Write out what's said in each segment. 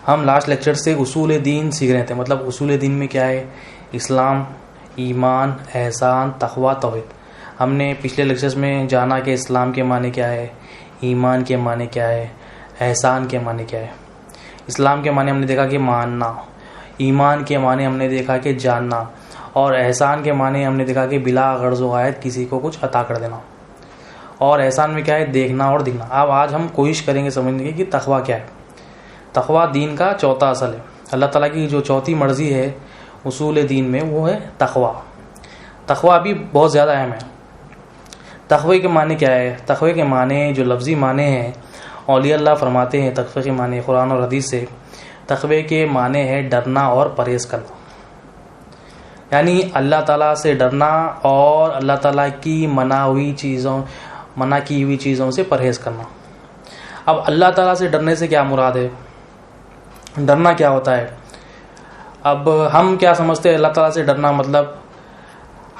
ہم last lecture سے اصول دین سیکھ رہے تھے. مطلب اصول دین میں کیا ہے؟ اسلام، ایمان، احسان، تقوی، توحید. ہم نے پچھلے لیکچرز میں جانا کہ اسلام کے معنی کیا ہے، ایمان کے معنی کیا ہے، احسان کے معنی کیا ہے. اسلام کے معنی ہم نے دیکھا کہ ماننا، ایمان کے معنی ہم نے دیکھا کہ جاننا، اور احسان کے معنی ہم نے دیکھا کہ بلا غرض و غایت کسی کو کچھ عطا کر دینا. اور احسان میں کیا ہے؟ دیکھنا اور دکھنا. اب آج ہم کوشش کریں گے سمجھنے کی کہ تقوی کیا ہے. تقوی دین کا چوتھا اصل ہے. اللہ تعالیٰ کی جو چوتھی مرضی ہے اصول دین میں وہ ہے تقوی. تقوی بھی بہت زیادہ اہم ہے. تقوی کے معنی کیا ہے؟ تقوی کے معنی جو لفظی معنی ہیں اولیاء اللہ فرماتے ہیں تقوی کے معنی قرآن اور حدیث سے. تقوی کے معنی ہے ڈرنا اور پرہیز کرنا. یعنی اللہ تعالیٰ سے ڈرنا اور اللہ تعالیٰ کی منع کی ہوئی چیزوں سے پرہیز کرنا. اب اللہ تعالیٰ سے ڈرنے سے کیا مراد ہے؟ ڈرنا کیا ہوتا ہے؟ اب ہم کیا سمجھتے ہیں اللہ تعالیٰ سے ڈرنا؟ مطلب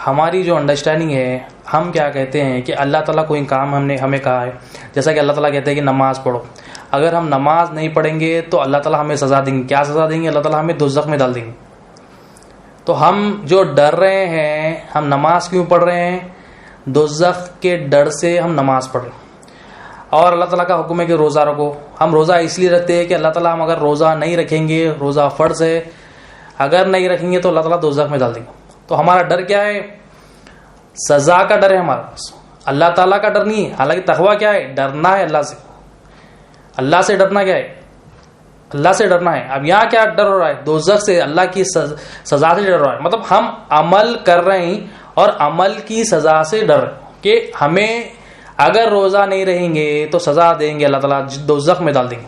ہماری جو انڈرسٹینڈنگ ہے، ہم کیا کہتے ہیں کہ اللہ تعالیٰ کوئی کام ہمیں کہا ہے. جیسا کہ اللہ تعالیٰ کہتے ہیں کہ نماز پڑھو. اگر ہم نماز نہیں پڑھیں گے تو اللہ تعالیٰ ہمیں سزا دیں گے. کیا سزا دیں گے؟ اللہ تعالیٰ ہمیں دوزخ میں ڈال دیں گے. تو ہم جو ڈر رہے ہیں، ہم نماز کیوں پڑھ رہے ہیں؟ دوزخ کے ڈر سے ہم نماز پڑھ رہے ہیں. اور اللہ تعالیٰ کا حکم ہے کہ روزہ رکھو. ہم روزہ اس لیے رکھتے ہیں کہ اللہ تعالیٰ ہم اگر روزہ نہیں رکھیں گے، روزہ فرض ہے، اگر نہیں رکھیں گے تو اللہ تعالیٰ دوزخ میں ڈال دیں گے. تو ہمارا ڈر کیا ہے؟ سزا کا ڈر ہے ہمارا، اللہ تعالیٰ کا ڈر نہیں ہے. حالانکہ تقویٰ کیا ہے؟ ڈرنا ہے اللہ سے. اللہ سے ڈرنا کیا ہے؟ اللہ سے ڈرنا ہے. اب یہاں کیا ڈر ہو رہا ہے؟ دوزخ سے، اللہ کی سزا سے ڈر رہا ہے. مطلب ہم عمل کر رہے ہیں اور عمل کی سزا سے ڈر رہے ہیں کہ ہمیں اگر روزہ نہیں رہیں گے تو سزا دیں گے، اللہ تعالیٰ دوزخ میں ڈال دیں گے.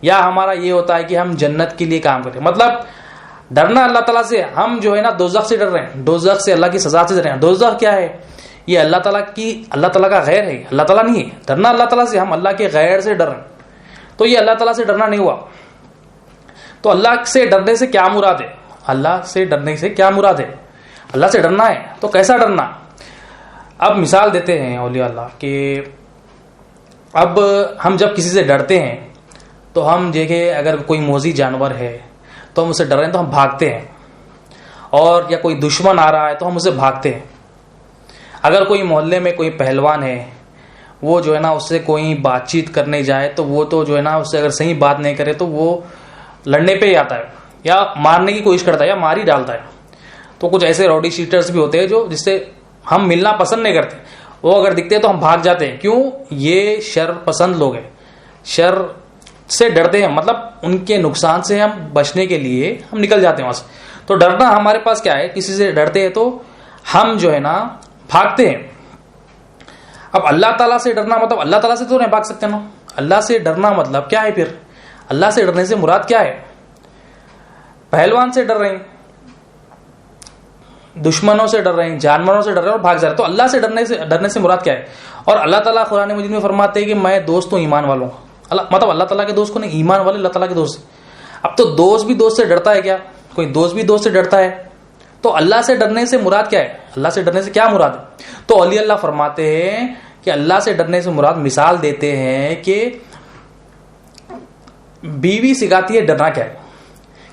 یا ہمارا یہ ہوتا ہے کہ ہم جنت کے لیے کام کریں. مطلب ڈرنا اللہ تعالیٰ سے، ہم جو ہے نا دوزخ سے ڈر رہے ہیں، دوزخ سے، اللہ کی سزا سے ڈر رہے ہیں. دوزخ کیا ہے؟ یہ اللہ تعالیٰ کا غیر ہے، اللہ تعالیٰ نہیں ہے. ڈرنا اللہ تعالیٰ سے، ہم اللہ کے غیر سے ڈر رہے ہیں. تو یہ اللہ تعالیٰ سے ڈرنا نہیں ہوا. تو اللہ سے ڈرنے سے کیا مراد ہے؟ اللہ سے ڈرنے سے کیا مراد ہے؟ اللہ سے ڈرنا ہے تو کیسا ڈرنا؟ اب مثال دیتے ہیں اولیاء اللہ کہ اب ہم جب کسی سے ڈرتے ہیں تو ہم دیکھیں اگر کوئی موذی جانور ہے تو ہم اسے ڈر رہے ہیں تو ہم بھاگتے ہیں. اور یا کوئی دشمن آ رہا ہے تو ہم اسے بھاگتے ہیں. اگر کوئی محلے میں کوئی پہلوان ہے، وہ جو ہے نا اس سے کوئی بات چیت کرنے جائے تو وہ تو جو ہے نا اس سے اگر صحیح بات نہیں کرے تو وہ لڑنے پہ ہی آتا ہے یا مارنے کی کوشش کرتا ہے یا مار ہی ڈالتا ہے. تو کچھ ایسے راؤڈی شیٹرز بھی ہوتے ہیں جس سے ہم ملنا پسند نہیں کرتے. وہ اگر دکھتے تو ہم بھاگ جاتے ہیں. کیوں؟ یہ شر پسند لوگ ہیں، شر سے ڈرتے ہیں. مطلب ان کے نقصان سے ہم بچنے کے لیے ہم نکل جاتے ہیں وہاں سے. تو ڈرنا ہمارے پاس کیا ہے؟ کسی سے ڈرتے ہیں تو ہم جو ہے نا بھاگتے ہیں. اب اللہ تعالیٰ سے ڈرنا مطلب اللہ تعالیٰ سے تو نہیں بھاگ سکتے نا. اللہ سے ڈرنا مطلب کیا ہے پھر؟ اللہ سے ڈرنے سے مراد کیا ہے؟ پہلوان سے ڈر رہے ہیں، دشمنوں سے ڈر رہے ہیں، جانوروں سے ڈر رہے ہیں اور بھاگ جا رہے ہیں. تو اللہ سے ڈرنے سے مراد کیا ہے؟ اور اللہ تعالیٰ قرآن مجید میں فرماتے ہیں کہ میں دوست ہوں ایمان والوں. مطلب اللہ تعالیٰ کے دوست کو نہیں، ایمان والے اللہ تعالیٰ کے دوست. اب تو دوست بھی دوست سے ڈرتا ہے کیا؟ کوئی دوست بھی دوست سے ڈرتا ہے. تو اللہ سے ڈرنے سے مراد کیا ہے؟ اللہ سے ڈرنے سے کیا مراد ہے؟ تو اولیاء اللہ فرماتے ہیں کہ اللہ سے ڈرنے سے مراد مثال دیتے ہیں کہ بیوی سکھاتی ہے ڈرنا کیا ہے.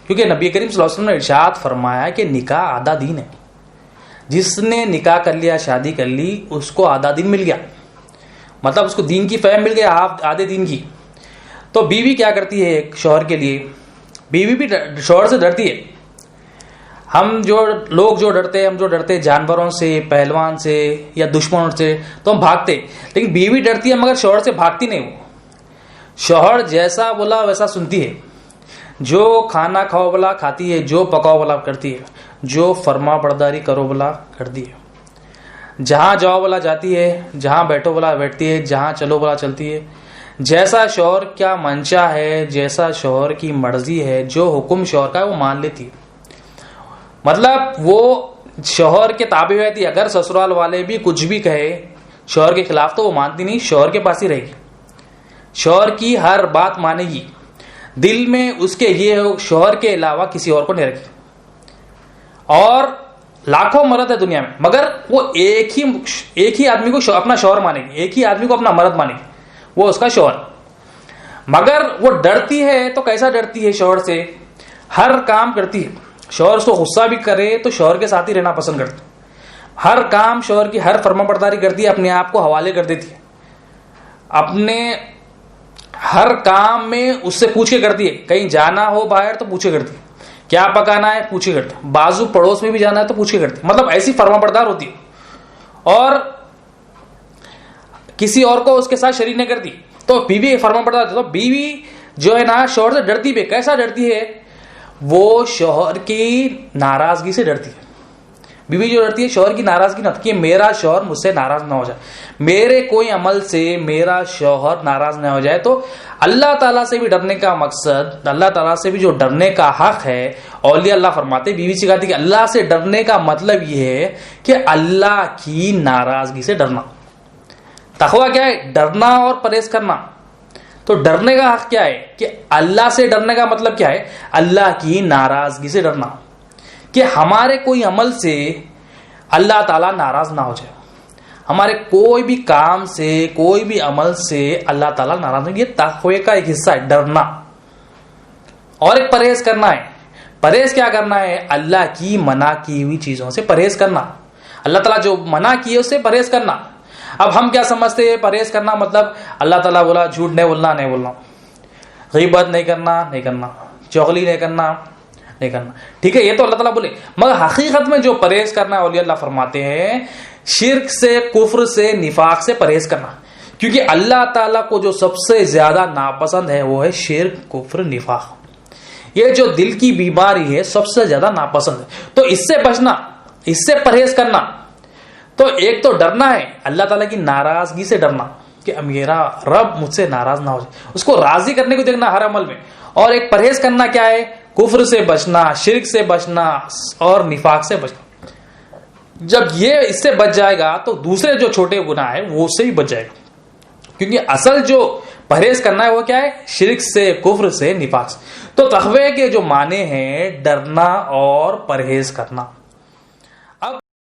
کیونکہ نبی کریم صلی اللہ علیہ وسلم نے ارشاد فرمایا کہ نکاح آدھا دین ہے. جس نے نکاح کر لیا، شادی کر لی، اس کو آدھا دین مل گیا. مطلب اس کو دین کی فہم مل گیا، آدھے دین کی. تو بیوی کیا کرتی ہے ایک شوہر کے لیے؟ بیوی بھی شوہر سے ڈرتی ہے. ہم لوگ جو ڈرتے ہیں جانوروں سے، پہلوان سے یا دشمنوں سے تو ہم بھاگتے. لیکن بیوی ڈرتی ہے مگر شوہر سے بھاگتی نہیں. وہ شوہر جیسا بولا ویسا سنتی ہے، جو کھانا کھاؤ بولا کھاتی ہے، جو پکاؤ بولا کرتی ہے، جو فرما برداری کرو بولا کرتی ہے، جہاں جاؤ بولا جاتی ہے، جہاں بیٹھو بولا بیٹھتی ہے، جہاں چلو بولا چلتی ہے. جیسا شوہر کیا منشا ہے، جیسا شوہر کی مرضی ہے، جو حکم شوہر کا ہے وہ مان لیتی ہے. مطلب وہ شوہر کے تابع رہتی ہے. اگر سسرال والے بھی کچھ بھی کہے شوہر کے خلاف تو وہ مانتی نہیں، شوہر کے پاس ہی رہے گی، شوہر کی ہر بات مانے گی. دل میں اس کے یہ شوہر کے علاوہ کسی اور کو نہیں رکھی. اور لاکھوں مرد ہے دنیا میں مگر وہ ایک ہی آدمی کو اپنا شوہر مانے گی، ایک ہی آدمی کو اپنا مرد مانے گی، وہ اس کا شوہر. مگر وہ ڈرتی ہے تو کیسا ڈرتی ہے؟ شوہر سے ہر کام کرتی ہے، شوہر اس کو غصہ بھی کرے تو شوہر کے ساتھ ہی رہنا پسند کرتی ہے، ہر کام شوہر کی ہر فرما برداری کرتی ہے، اپنے آپ کو حوالے کر دیتی ہے، اپنے ہر کام میں اس سے پوچھ کے کرتی ہے، کہیں جانا ہو باہر تو پوچھے کرتی ہے، کیا پکانا ہے پوچھے کرتی ہے، بازو پڑوس میں بھی جانا ہے تو پوچھے کرتی ہے، مطلب ایسی فرما بردار ہوتی ہے، اور کسی اور کو اس کے ساتھ شریک نہیں کرتی. تو بیوی فرما بردار ہوتی ہے. تو بیوی جو ہے نا شوہر سے ڈرتی بھی. کیسا ڈرتی ہے؟ وہ شوہر کی ناراضگی سے ڈرتی ہے. بیوی جو ڈرتی ہے شوہر کی ناراضگی نہ کہ میرا شوہر مجھ سے ناراض نہ ہو جائے، میرے کوئی عمل سے میرا شوہر ناراض نہ ہو جائے. تو اللہ تعالیٰ سے بھی ڈرنے کا مقصد، اللہ تعالیٰ سے بھی جو ڈرنے کا حق ہے، اولیاء اللہ فرماتے بیوی سے کہتی کہ اللہ سے ڈرنے کا مطلب یہ ہے کہ اللہ کی ناراضگی سے ڈرنا. تقویٰ کیا ہے؟ ڈرنا اور پرہیز کرنا. تو ڈرنے کا حق کیا ہے؟ کہ اللہ سے ڈرنے کا مطلب کیا ہے؟ اللہ کی ناراضگی سے ڈرنا، کہ ہمارے کوئی عمل سے اللہ تعالیٰ ناراض نہ ہو جائے، ہمارے کوئی بھی کام سے کوئی بھی عمل سے اللہ تعالیٰ ناراض نہیں. یہ تقوی کا ایک حصہ ہے ڈرنا. اور ایک پرہیز کرنا ہے. پرہیز کیا کرنا ہے؟ اللہ کی منع کی ہوئی چیزوں سے پرہیز کرنا. اللہ تعالیٰ جو منع کی ہے اس سے پرہیز کرنا. اب ہم کیا سمجھتے ہیں پرہیز کرنا مطلب اللہ تعالیٰ بولا جھوٹ نہیں بولنا، غیبت نہیں کرنا، چغلی نہیں کرنا. ٹھیک ہے، یہ تو اللہ تعالیٰ بولے. مگر حقیقت میں جو پرہیز کرنا ہے اولیاء اللہ فرماتے ہیں شرک سے، کفر سے، نفاق سے پرہیز کرنا. کیونکہ اللہ تعالیٰ کو جو سب سے زیادہ ناپسند ہے وہ ہے شرک، کفر، نفاق. یہ جو دل کی بیماری ہے سب سے زیادہ ناپسند ہے. تو اس سے بچنا، اس سے پرہیز کرنا. تو ایک تو ڈرنا ہے اللہ تعالیٰ کی ناراضگی سے ڈرنا کہ میرا رب مجھ سے ناراض نہ ہو جائے، اس کو راضی کرنے کو دیکھنا ہر عمل میں. اور ایک پرہیز کرنا کیا ہے؟ کفر سے بچنا، شرک سے بچنا اور نفاق سے بچنا. جب یہ اس سے بچ جائے گا تو دوسرے جو چھوٹے گناہ ہیں وہ اس سے بھی بچ جائے گا. کیونکہ اصل جو پرہیز کرنا ہے وہ کیا ہے؟ شرک سے، کفر سے، نفاق سے. تو تقوی کے جو معنی ہیں ڈرنا اور پرہیز کرنا.